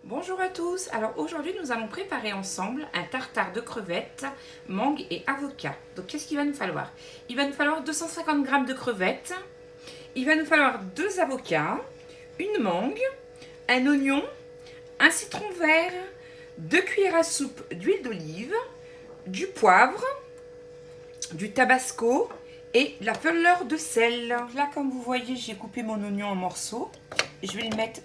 Bonjour à tous, alors aujourd'hui nous allons préparer ensemble un tartare de crevettes, mangue et avocat. Donc qu'est-ce qu'il va nous falloir? Il va nous falloir 250 g de crevettes, il va nous falloir 2 avocats, une mangue, un oignon, un citron vert, 2 cuillères à soupe d'huile d'olive, du poivre, du tabasco et la fleur de sel. Là comme vous voyez j'ai coupé mon oignon en morceaux, je vais le mettre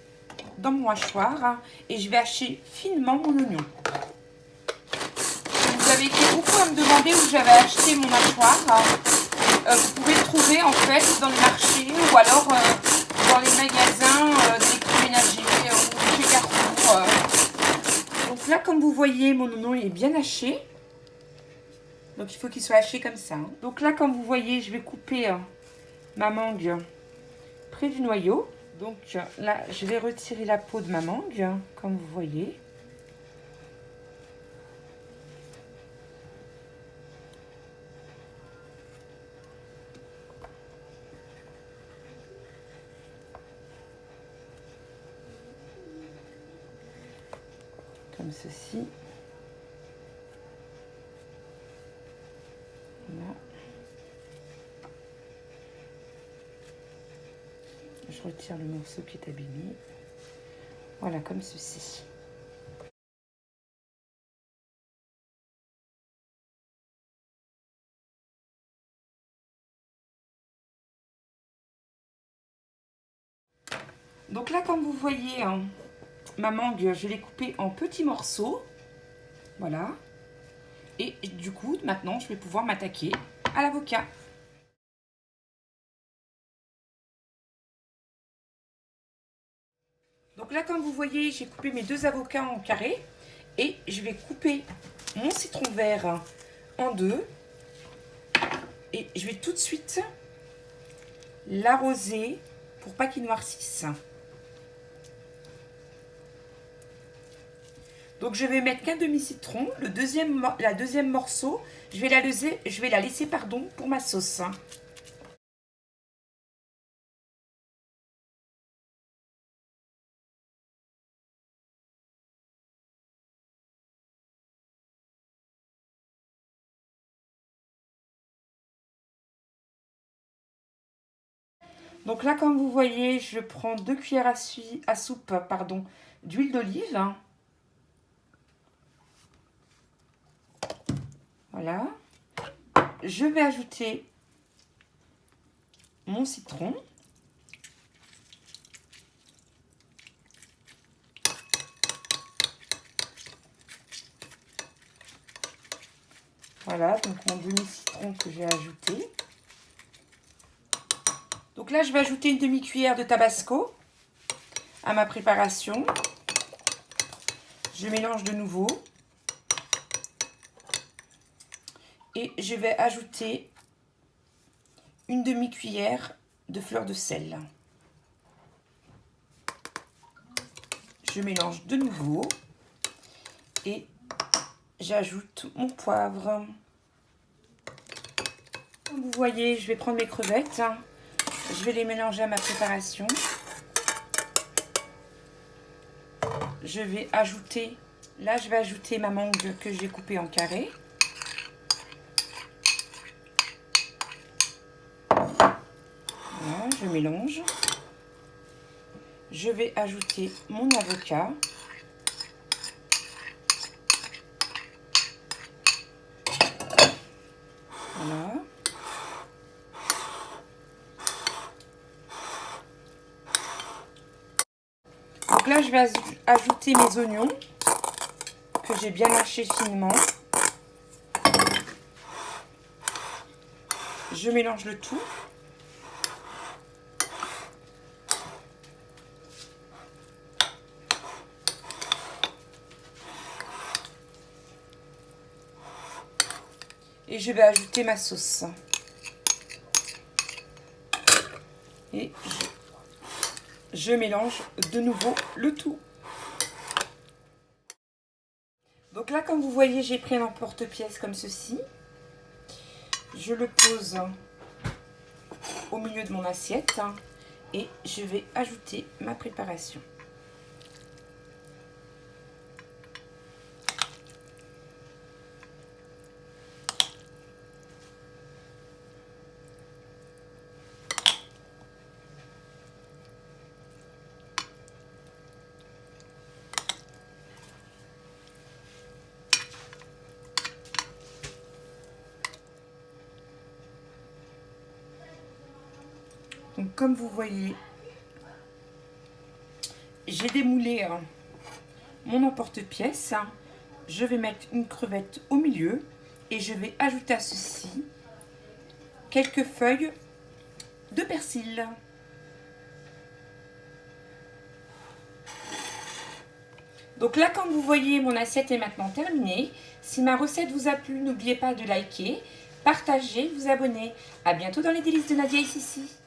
dans mon hachoir et je vais hacher finement mon oignon. Vous avez été beaucoup à me demander où j'avais acheté mon hachoir. Vous pouvez le trouver en fait dans le marché ou alors dans les magasins d'électroménager ou chez Carrefour. Donc là comme vous voyez mon oignon est bien haché. Donc il faut qu'il soit haché comme ça. Donc là comme vous voyez je vais couper ma mangue près du noyau. Donc là, je vais retirer la peau de ma mangue, comme vous voyez. Comme ceci. Voilà. Je retire le morceau qui est abîmé. Voilà, comme ceci. Donc là, comme vous voyez, ma mangue, je l'ai coupée en petits morceaux. Voilà. Et du coup, maintenant, je vais pouvoir m'attaquer à l'avocat. Donc là, comme vous voyez, j'ai coupé mes 2 avocats en carré. Et je vais couper mon citron vert en 2. Et je vais tout de suite l'arroser pour pas qu'il noircisse. Donc je vais mettre qu'un demi-citron. La deuxième morceau, je vais la laisser pour ma sauce. Donc là, comme vous voyez, je prends 2 cuillères à soupe d'huile d'olive. Voilà. Je vais ajouter mon citron. Voilà, donc mon demi-citron que j'ai ajouté. Donc là, je vais ajouter une demi-cuillère de tabasco à ma préparation. Je mélange de nouveau. Et je vais ajouter une demi-cuillère de fleur de sel. Je mélange de nouveau. Et j'ajoute mon poivre. Comme vous voyez, je vais prendre mes crevettes. Je vais les mélanger à ma préparation. Je vais ajouter ma mangue que j'ai coupée en carrés. Voilà, je mélange. Je vais ajouter mon avocat. Voilà. Donc là, je vais ajouter mes oignons que j'ai bien hachés finement. Je mélange le tout. Et je vais ajouter ma sauce. Et je mélange de nouveau le tout. Donc là, comme vous voyez, j'ai pris un emporte-pièce comme ceci. Je le pose au milieu de mon assiette et je vais ajouter ma préparation. Donc, comme vous voyez, j'ai démoulé mon emporte-pièce. Je vais mettre une crevette au milieu et je vais ajouter à ceci quelques feuilles de persil. Donc là, comme vous voyez, mon assiette est maintenant terminée. Si ma recette vous a plu, n'oubliez pas de liker, partager, vous abonner. À bientôt dans les délices de Nadia ici.